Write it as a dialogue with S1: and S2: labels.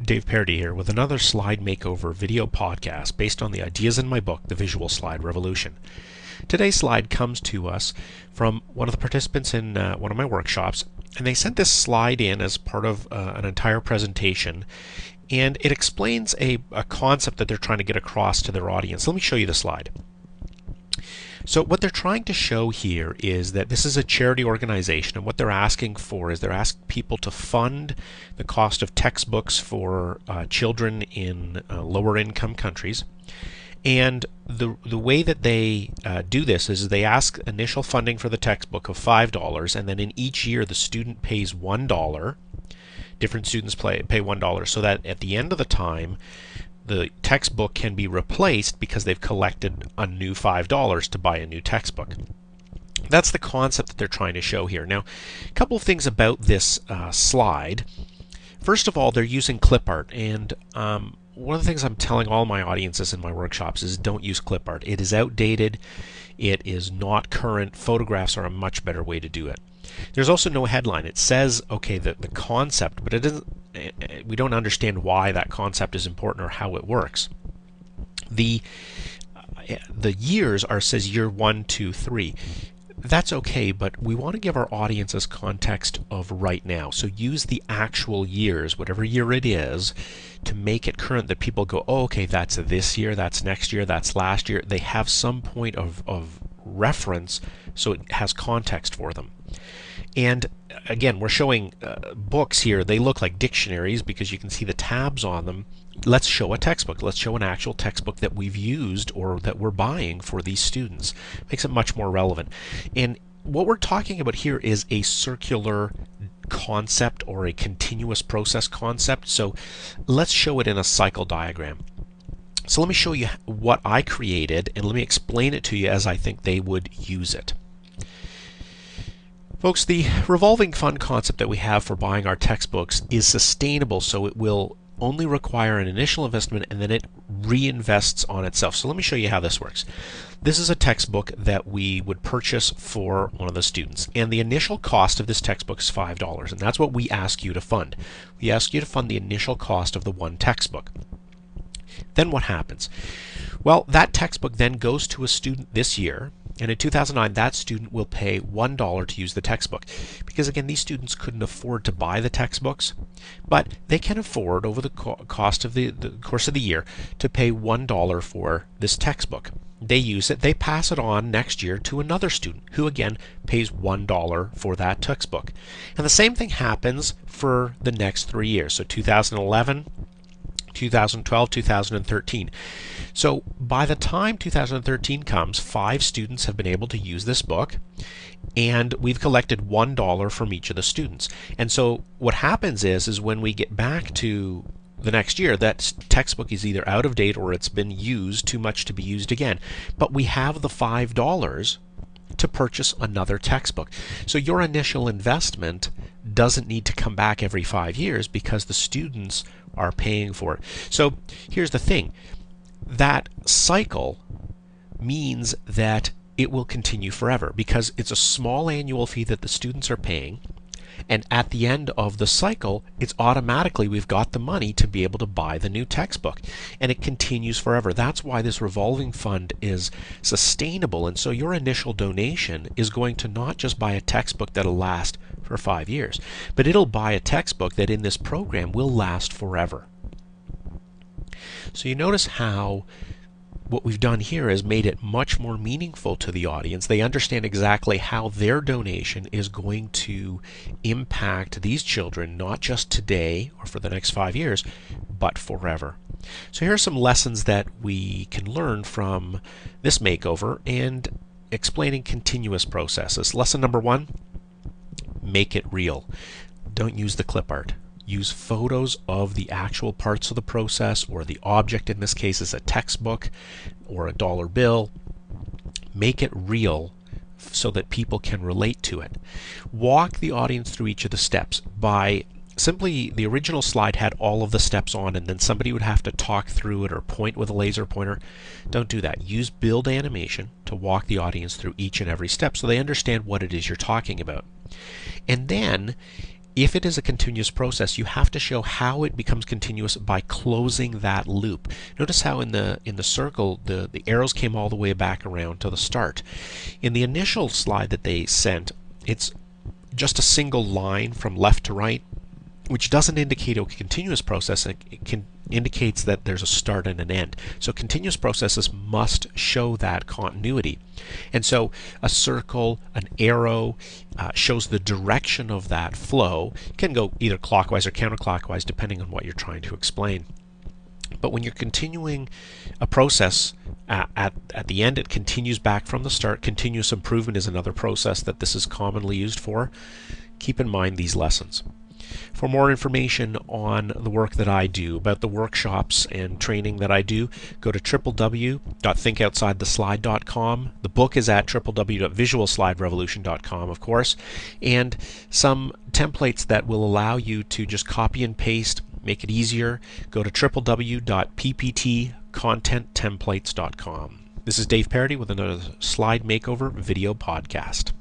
S1: Dave Parody here with another slide makeover video podcast based on the ideas in my book, The Visual Slide Revolution. Today's slide comes to us from one of the participants in one of my workshops, and they sent this slide in as part of an entire presentation, and it explains a concept that they're trying to get across to their audience. Let me show you the slide. So what they're trying to show here is that this is a charity organization, and what they're asking for is they're asking people to fund the cost of textbooks for children in lower income countries. And the way that they do this is they ask initial funding for the textbook of $5, and then in each year the student pays $1. Different students pay $1, so that at the end of the time the textbook can be replaced because they've collected a new $5 to buy a new textbook. That's the concept that they're trying to show here. Now, a couple of things about this slide. First of all, they're using clip art, and one of the things I'm telling all my audiences in my workshops is don't use clip art. It is outdated. It is not current. Photographs are a much better way to do it. There's also no headline. It says, okay, the concept, but it doesn't. We don't understand why that concept is important or how it works. The years says year 1, 2, 3. That's okay, but we want to give our audiences context of right now. So use the actual years, whatever year it is, to make it current, that people go, oh, okay, that's this year, that's next year, that's last year. They have some point of reference, so it has context for them. And again, we're showing books here. They look like dictionaries because you can see the tabs on them. Let's show a textbook. Let's show an actual textbook that we've used or that we're buying for these students. Makes it much more relevant. And what we're talking about here is a circular concept or a continuous process concept. So let's show it in a cycle diagram. So let me show you what I created, and let me explain it to you as I think they would use it. Folks, the revolving fund concept that we have for buying our textbooks is sustainable, so it will only require an initial investment and then it reinvests on itself. So let me show you how this works. This is a textbook that we would purchase for one of the students, and the initial cost of this textbook is $5, and that's what we ask you to fund. We ask you to fund the initial cost of the one textbook. Then what happens? Well, that textbook then goes to a student this year, and in 2009 that student will pay $1 to use the textbook, because again, these students couldn't afford to buy the textbooks, but they can afford over the course of the year to pay $1 for this textbook. They use it, they pass it on next year to another student who again pays $1 for that textbook. And the same thing happens for the next 3 years, so 2011, 2012, 2013. So by the time 2013 comes, 5 students have been able to use this book, and we've collected $1 from each of the students. And so what happens is when we get back to the next year, that textbook is either out of date or it's been used too much to be used again. But we have the $5 to purchase another textbook. So your initial investment doesn't need to come back every 5 years because the students are paying for it. So here's the thing. That cycle means that it will continue forever because it's a small annual fee that the students are paying, and at the end of the cycle it's automatically we've got the money to be able to buy the new textbook, and it continues forever. That's why this revolving fund is sustainable, and so your initial donation is going to not just buy a textbook that'll last for 5 years, but it'll buy a textbook that in this program will last forever. So you notice how what we've done here is made it much more meaningful to the audience. They understand exactly how their donation is going to impact these children, not just today or for the next 5 years, but forever. So here are some lessons that we can learn from this makeover and explaining continuous processes. Lesson number 1, make it real. Don't use the clip art. Use photos of the actual parts of the process, or the object in this case is a textbook or a dollar bill. Make it real so that people can relate to it. Walk the audience through each of the steps by simply, the original slide had all of the steps on and then somebody would have to talk through it or point with a laser pointer. Don't do that. Use build animation to walk the audience through each and every step so they understand what it is you're talking about. And then if it is a continuous process, you have to show how it becomes continuous by closing that loop. Notice how in the circle the arrows came all the way back around to the start. In the initial slide that they sent, it's just a single line from left to right, which doesn't indicate a continuous process. It indicates that there's a start and an end. So continuous processes must show that continuity. And so a circle, an arrow, shows the direction of that flow. It can go either clockwise or counterclockwise depending on what you're trying to explain. But when you're continuing a process, at the end it continues back from the start. Continuous improvement is another process that this is commonly used for. Keep in mind these lessons. For more information on the work that I do, about the workshops and training that I do, go to www.ThinkOutsideTheSlide.com. The book is at www.visualsliderevolution.com, of course, and some templates that will allow you to just copy and paste, make it easier. Go to www.pptcontenttemplates.com. This is Dave Parody with another Slide Makeover video podcast.